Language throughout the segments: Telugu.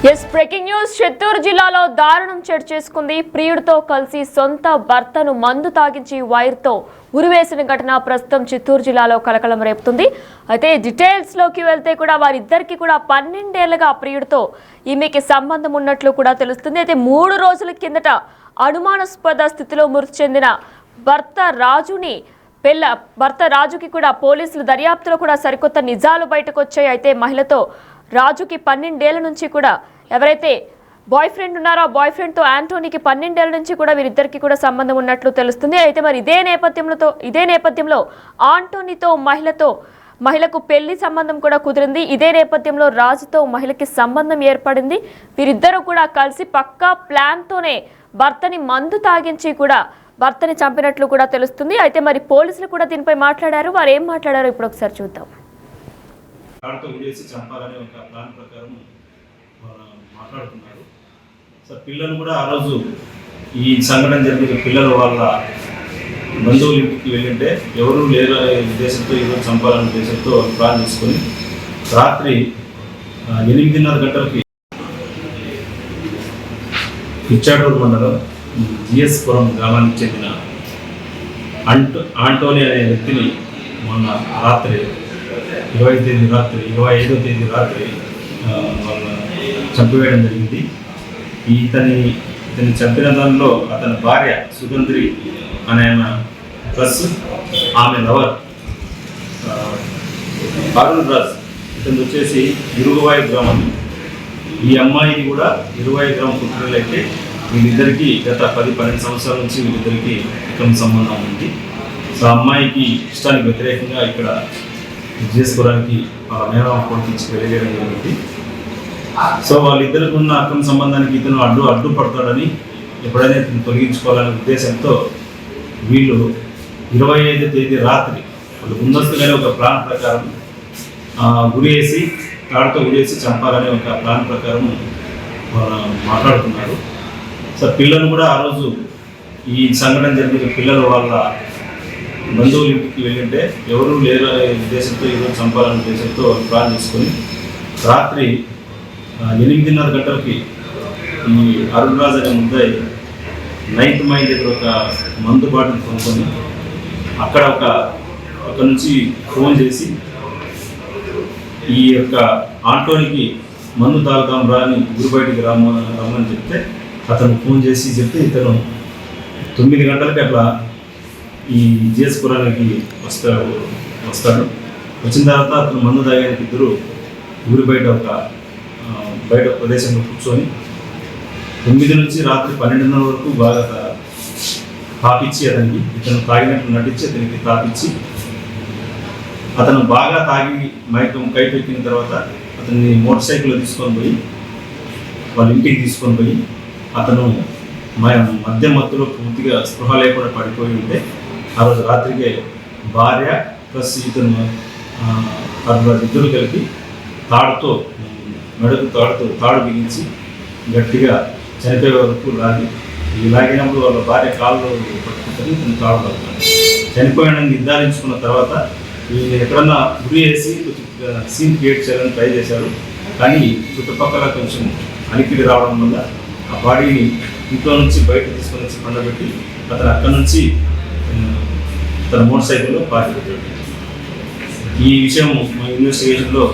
ఎస్ బ్రేకింగ్ న్యూస్ చిత్తూరు జిల్లాలో దారుణం చోటు చేసుకుంది. ప్రియుడితో కలిసి సొంత భర్తను మందు తాగించి వైర్తో ఉరివేసిన ఘటన ప్రస్తుతం చిత్తూరు జిల్లాలో కలకలం రేపుతుంది. అయితే డీటెయిల్స్ లోకి వెళ్తే కూడా వారిద్దరికి కూడా 12 ఏళ్లుగా ప్రియుడితో ఈమెకి సంబంధం ఉన్నట్లు కూడా తెలుస్తుంది. అయితే 3 రోజుల కిందట అనుమానాస్పద స్థితిలో మృతి చెందిన భర్త రాజుకి కూడా పోలీసులు దర్యాప్తులో కూడా సరికొత్త నిజాలు బయటకు వచ్చాయి. అయితే మహిళతో రాజుకి 12 ఏళ్ల నుంచి కూడా ఎవరైతే బాయ్ ఫ్రెండ్ ఉన్నారో ఆ బాయ్ ఫ్రెండ్ తో ఆంటోనీకి 12 ఏళ్ల నుంచి కూడా వీరిద్దరికి కూడా సంబంధం ఉన్నట్లు తెలుస్తుంది. అయితే మరి ఇదే నేపథ్యంలో ఆంటోనీతో మహిళకు పెళ్లి సంబంధం కూడా కుదిరింది. ఇదే నేపథ్యంలో రాజుతో మహిళకి సంబంధం ఏర్పడింది. వీరిద్దరూ కూడా కలిసి పక్కా ప్లాన్ తోనే భర్తని మందు తాగించి కూడా భర్తని చంపినట్లు కూడా తెలుస్తుంది. అయితే మరి పోలీసులు కూడా దీనిపై మాట్లాడారు. వారు ఏం మాట్లాడారో ఇప్పుడు ఒకసారి చూద్దాం. మాట్లాడుతున్నారు సార్. పిల్లలు కూడా ఆ రోజు ఈ సంఘటన జరిగిన పిల్లలు వాళ్ళ బంధువుల ఇంటికి వెళ్ళింటే ఎవరూ లేరు అనే ఉద్దేశంతో ఈరోజు చంపాలనే ఉద్దేశంతో ప్లాన్ చేసుకొని రాత్రి 8:30 గంటలకి పిచ్చాటూరు మండలం జిఎస్పురం గ్రామానికి చెందిన ఆంటోనీ అనే వ్యక్తిని మొన్న రాత్రి 25వ తేదీ రాత్రి వాళ్ళ చంపివేయడం జరిగింది. ఇతని చంపిన దానిలో అతని భార్య సుగంధ్రి అనే ప్లస్ ఆమె లవర్ అరుణ్ రాజ్, ఇతను వచ్చేసి ఇరుగువాయి గ్రామం. ఈ అమ్మాయికి కూడా ఇరుగువాయి గ్రామం పుట్టినట్లయితే వీళ్ళిద్దరికీ గత 10-12 సంవత్సరాల నుంచి వీళ్ళిద్దరికీ ఇతని సంబంధం ఉంది. సో అమ్మాయికి ఇష్టానికి వ్యతిరేకంగా ఇక్కడ చేసుకోవడానికి వాళ్ళ మేనమామ కొడుకు వెళ్ళేయడం జరిగింది. సో వాళ్ళిద్దరికి ఉన్న అక్రమ సంబంధానికి ఇతను అడ్డుపడతాడని ఎప్పుడైనా ఇతను తొలగించుకోవాలనే ఉద్దేశంతో వీళ్ళు 25వ తేదీ రాత్రి వాళ్ళు ముందస్తుగానే ఒక ప్లాన్ ప్రకారం తాడుతో ఉరేసి చంపాలనే ఒక ప్లాన్ ప్రకారం మాట్లాడుతున్నారు. సో పిల్లలు కూడా ఆ రోజు ఈ సంఘటన జరిగిన పిల్లలు వాళ్ళ బంధువుల ఇంటికి వెళ్ళింటే ఎవరూ లేరు అనే ఉద్దేశంతో ఈరోజు చంపాలనే ఉద్దేశంతో ప్లాన్ చేసుకొని రాత్రి 8:30 గంటలకి ఈ అరుణ్ రాజ్ అనే ముద్దాయి 9th మైల్ దగ్గర ఒక మందు బాటిల్ కొనుక్కొని అక్కడ నుంచి ఫోన్ చేసి ఈ యొక్క ఆంటోనికి మందు తాగుతాం రాని ఊరు బయటికి రమ్మని చెప్తే అతను ఫోన్ చేసి చెప్తే ఇతను 9 గంటలకి అట్లా ఈ జిఎస్పురానికి వస్తాడు. వచ్చిన తర్వాత అతను మందు తాగడానికి ఇద్దరు ఊరి బయట ప్రదేశంలో కూర్చొని 9 నుంచి రాత్రి 12:30 వరకు బాగా తాపిచ్చి ఇతను తాగినట్లు నటించి అతనికి తాపిచ్చి అతను బాగా తాగి మైకం కైపెక్కిన తర్వాత అతన్ని మోటార్ సైకిల్లో తీసుకొని పోయి వాళ్ళ ఇంటికి తీసుకొని పోయి అతను మత్తులో పూర్తిగా స్పృహ లేకుండా పడిపోయి ఉంటే ఆ రోజు రాత్రికే భార్య ప్లస్ ఇతను ఇద్దరు కలిపి తాడు బిగించి గట్టిగా చనిపోయే వరకు లాగినప్పుడు వాళ్ళ భార్య కాళ్ళు పట్టుకుంటుంది, ఇతను తాడు పడుతుంది. చనిపోయాడని నిర్ధారించుకున్న తర్వాత వీళ్ళు ఎక్కడన్నా గురి వేసి కొంచెం సీన్ క్రియేట్ చేయాలని ట్రై చేశారు. కానీ చుట్టుపక్కల కొంచెం అలికిడి రావడం వల్ల ఆ బాడీని ఇంట్లో నుంచి బయట తీసుకొని వచ్చి పండబెట్టి అతను అక్కడి నుంచి తన మోటార్ సైకిల్లో పారిపోయాడు. ఈ విషయం మా ఇన్వెస్టిగేషన్లో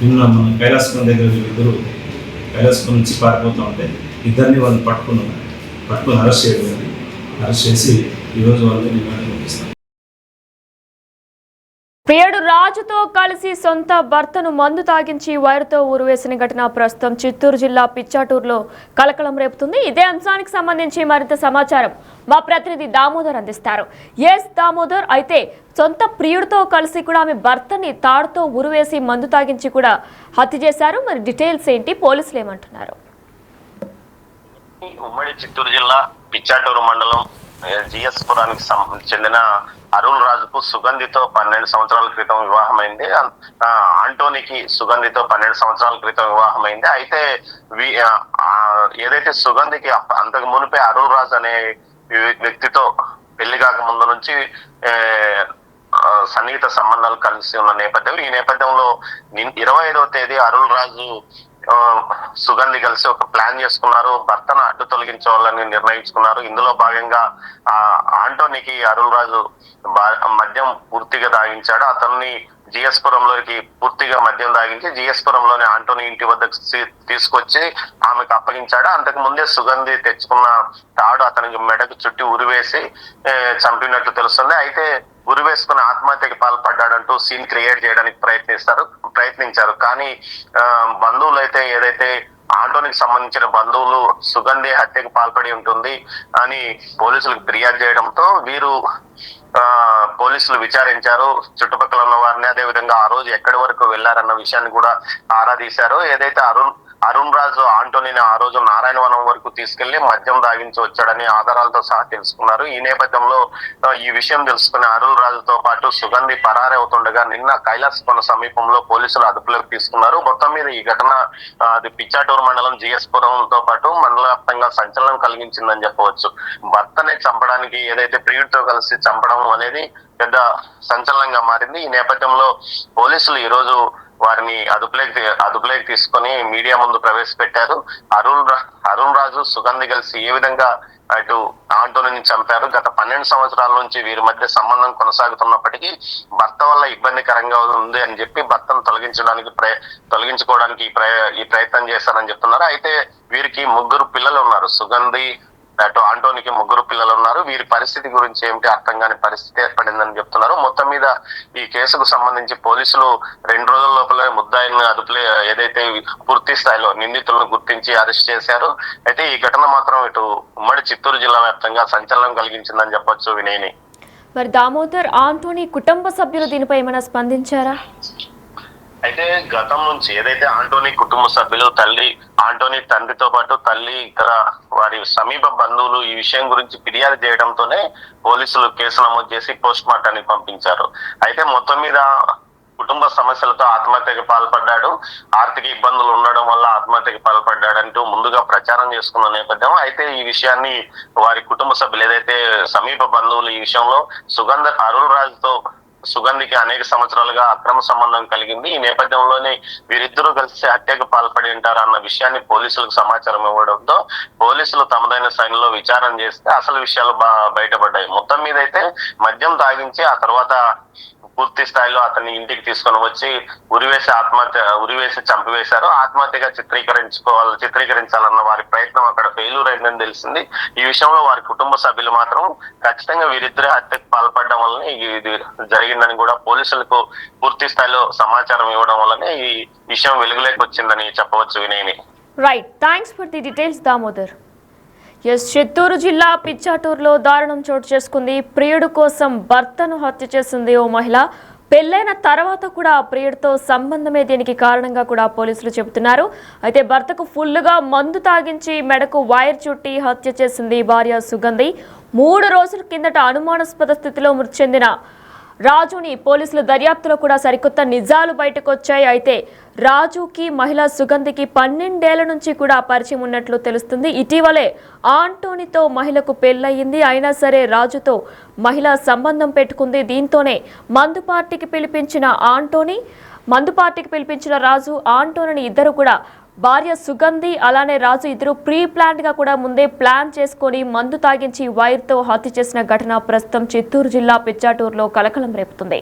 నిన్న మన కైలాసపురం దగ్గర వీళ్ళిద్దరూ కైలాసపురం నుంచి పారిపోతూ ఉంటే ఇద్దరిని వాళ్ళని పట్టుకొని అరెస్ట్ చేసి ఈరోజు వాళ్ళని రిమాండ్కి పంపిస్తాం. ప్రియుడు రాజుతో కలిసి సొంత భర్తను మందు తాగించి వైరుతో ఊరువేసిన ఘటన ప్రస్తుతం చిత్తూరు జిల్లా పిచ్చాటూరులో కలకలం రేపుతుంది. ఇదే అంశానికి సంబంధించి మరింత సమాచారం మా ప్రతినిధి దామోదర్ అందిస్తారు. ఎస్ దామోదర్, అయితే సొంత ప్రియుడితో కలిసి కూడా ఆమె భర్తని తాడుతో ఉరువేసి మందు తాగించి కూడా హత్య చేశారు. మరి డీటెయిల్స్ ఏంటి, పోలీసులు ఏమంటున్నారు? ఉమ్మడి చిత్తూరు జిల్లా పిచ్చాటూరు మండలం జిఎస్పురానికి చెందిన అరుణ్ రాజుకు సుగంధితో 12 సంవత్సరాల క్రితం వివాహమైంది. ఆంటోనీకి సుగంధితో 12 సంవత్సరాల క్రితం వివాహమైంది. అయితే ఏదైతే సుగంధికి అంతకు మునిపే అరుణ్ రాజ్ అనే వ్యక్తితో పెళ్లి కాక ముందు నుంచి సన్నిహిత సంబంధాలు కలిసి ఉన్న నేపథ్యంలో ఈ నేపథ్యంలో 25వ తేదీ అరుల్ రాజు సుగంధి కలిసి ఒక ప్లాన్ చేసుకున్నారు. భర్తను అడ్డు తొలగించాలని నిర్ణయించుకున్నారు. ఇందులో భాగంగా ఆంటోనీకి అరుల్ రాజు మద్యం పూర్తిగా తాగించాడు. అతన్ని జిఎస్ పురంలోకి పూర్తిగా మద్యం తాగించి జిఎస్ పురంలోని ఆంటోనీ ఇంటి వద్దకు తీసుకొచ్చి ఆమెకు అప్పగించాడు. అంతకు ముందే సుగంధి తెచ్చుకున్న తాడు అతనికి మెడకు చుట్టి ఉరివేసి చంపినట్లు తెలుస్తుంది. అయితే ఉరివేసుకుని ఆత్మహత్యకి పాల్పడ్డాడంటూ సీన్ క్రియేట్ చేయడానికి ప్రయత్నించారు. కానీ బంధువులు అయితే ఏదైతే ఆంటోనీకి సంబంధించిన బంధువులు సుగంధి హత్యకు పాల్పడి ఉంటుంది అని పోలీసులకు ఫిర్యాదు చేయడంతో వీరు పోలీసులు విచారించారు. చుట్టుపక్కల ఉన్న వారిని, అదే విధంగా ఆ రోజు ఎక్కడి వరకు వెళ్లారన్న విషయాన్ని కూడా ఆరా తీశారు. ఏదైతే అరుణ్ రాజు ఆంటోనీని ఆ రోజు నారాయణవనం వరకు తీసుకెళ్లి మద్యం దాగించి వచ్చాడని ఆధారాలతో సహా తెలుసుకున్నారు. ఈ నేపథ్యంలో ఈ విషయం తెలుసుకుని అరుణ్ రాజుతో పాటు సుగంధి పరారి అవుతుండగా నిన్న కైలాస్ కొన సమీపంలో పోలీసులు అదుపులోకి తీసుకున్నారు. మొత్తం మీద ఈ ఘటన అది పిచ్చాటూరు మండలం జిఎస్ పురంతో పాటు మండల వ్యాప్తంగా సంచలనం కలిగించిందని చెప్పవచ్చు. భర్తనే చంపడానికి ఏదైతే ప్రియుడితో కలిసి చంపడం అనేది పెద్ద సంచలనంగా మారింది. ఈ నేపథ్యంలో పోలీసులు ఈ రోజు వారిని అదుపులోకి తీసుకొని మీడియా ముందు ప్రవేశపెట్టారు. అరుణ్ రాజు సుగంధి కలిసి ఏ విధంగా అటు ఆంటోనీని చంపారు. గత 12 సంవత్సరాల నుంచి వీరి మధ్య సంబంధం కొనసాగుతున్నప్పటికీ భర్త వల్ల ఇబ్బందికరంగా ఉంది అని చెప్పి భర్తను తొలగించుకోవడానికి ఈ ప్రయత్నం చేశారని చెప్తున్నారు. అయితే వీరికి 3 పిల్లలు ఉన్నారు. సుగంధి అటు ఆంటోనీకి 3 పిల్లలు ఉన్నారు. వీరి పరిస్థితి గురించి ఏమిటి అర్థం కాని పరిస్థితి ఏర్పడిందని చెప్తున్నారు. మొత్తం మీద ఈ కేసుకు సంబంధించి పోలీసులు 2 రోజుల లోపల ముద్దాయిని అదుపులో ఏదైతే పూర్తి స్థాయిలో నిందితులను గుర్తించి అరెస్ట్ చేశారు. అయితే ఈ ఘటన మాత్రం ఇటు ఉమ్మడి చిత్తూరు జిల్లా వ్యాప్తంగా సంచలనం కలిగించిందని చెప్పొచ్చు వినయని. మరి దామోదర్, ఆంటోనీ కుటుంబ సభ్యులు దీనిపై ఏమైనా స్పందించారా? అయితే గతం నుంచి ఏదైతే ఆంటోనీ కుటుంబ సభ్యులు, ఆంటోనీ తండ్రితో పాటు తల్లి, ఇతర వారి సమీప బంధువులు ఈ విషయం గురించి ఫిర్యాదు చేయడంతోనే పోలీసులు కేసు నమోదు చేసి పోస్ట్ మార్టానికి పంపించారు. అయితే మొత్తం మీద కుటుంబ సమస్యలతో ఆత్మహత్యకి పాల్పడ్డాడు, ఆర్థిక ఇబ్బందులు ఉండడం వల్ల ఆత్మహత్యకి పాల్పడ్డాడంటూ ముందుగా ప్రచారం చేసుకున్న నేపథ్యం. అయితే ఈ విషయాన్ని వారి కుటుంబ సభ్యులు ఏదైతే సమీప బంధువులు ఈ విషయంలో అరుణ్ రాజుతో సుగంధికి అనేక సంవత్సరాలుగా అక్రమ సంబంధం కలిగింది. ఈ నేపథ్యంలోనే వీరిద్దరూ కలిసి హత్యకు పాల్పడి ఉంటారు అన్న విషయాన్ని పోలీసులకు సమాచారం ఇవ్వడంతో పోలీసులు తమదైన శైలిలో విచారణ చేస్తే అసలు విషయాలు బయటపడ్డాయి. మొత్తం మీద అయితే మద్యం తాగించి ఆ తర్వాత పూర్తి స్థాయిలో అతన్ని ఇంటికి తీసుకొని వచ్చి ఉరివేసి చంపివేశారు. ఆత్మహత్యగా చిత్రీకరించాలన్న వారి ప్రయత్నం అక్కడ ఫెయిల్యూర్ అయిందని తెలిసింది. ఈ విషయంలో వారి కుటుంబ సభ్యులు మాత్రం ఖచ్చితంగా వీరిద్దరే హత్యకు పాల్పడడం వల్లనే ఇది జరిగిందని కూడా పోలీసులకు పూర్తి స్థాయిలో సమాచారం ఇవ్వడం వల్లనే ఈ విషయం వెలుగులోకి వచ్చిందని చెప్పవచ్చు వినయని. Right, thanks for the details Damodar. Chittoor జిల్లా పిచ్చాటూరులో దారుణం చోటు చేసుకుంది. ప్రియుడు కోసం భర్తను హత్య చేసింది ఓ మహిళ. పెళ్లైన తర్వాత కూడా ఆ ప్రియుడితో సంబంధమే దీనికి కారణంగా కూడా పోలీసులు చెబుతున్నారు. అయితే భర్తకు ఫుల్లుగా మందు తాగించి మెడకు వైర్ చుట్టి హత్య చేసింది భార్య సుగంధి. 3 రోజుల కిందట అనుమానాస్పద స్థితిలో మృతి చెందిన రాజుని పోలీసుల దర్యాప్తులో కూడా సరికొత్త నిజాలు బయటకు వచ్చాయి. అయితే రాజుకి మహిళా సుగంధికి 12 ఏళ్ల నుంచి కూడా పరిచయం ఉన్నట్లు తెలుస్తుంది. ఇటీవలే ఆంటోనీతో మహిళకు పెళ్లయ్యింది. అయినా సరే రాజుతో మహిళ సంబంధం పెట్టుకుంది. దీంతోనే మందు పార్టీకి పిలిపించిన రాజు, ఆంటోనీని ఇద్దరు కూడా భార్య సుగంధి అలానే రాజు ఇద్దరు ప్రీ ప్లాన్డ్ గా కూడా ముందే ప్లాన్ చేసుకొని మందు తాగించి వైర్తో హత్య చేసిన ఘటన ప్రస్తుతం చిత్తూరు జిల్లా పిచ్చాటూరులో కలకలం రేపుతుంది.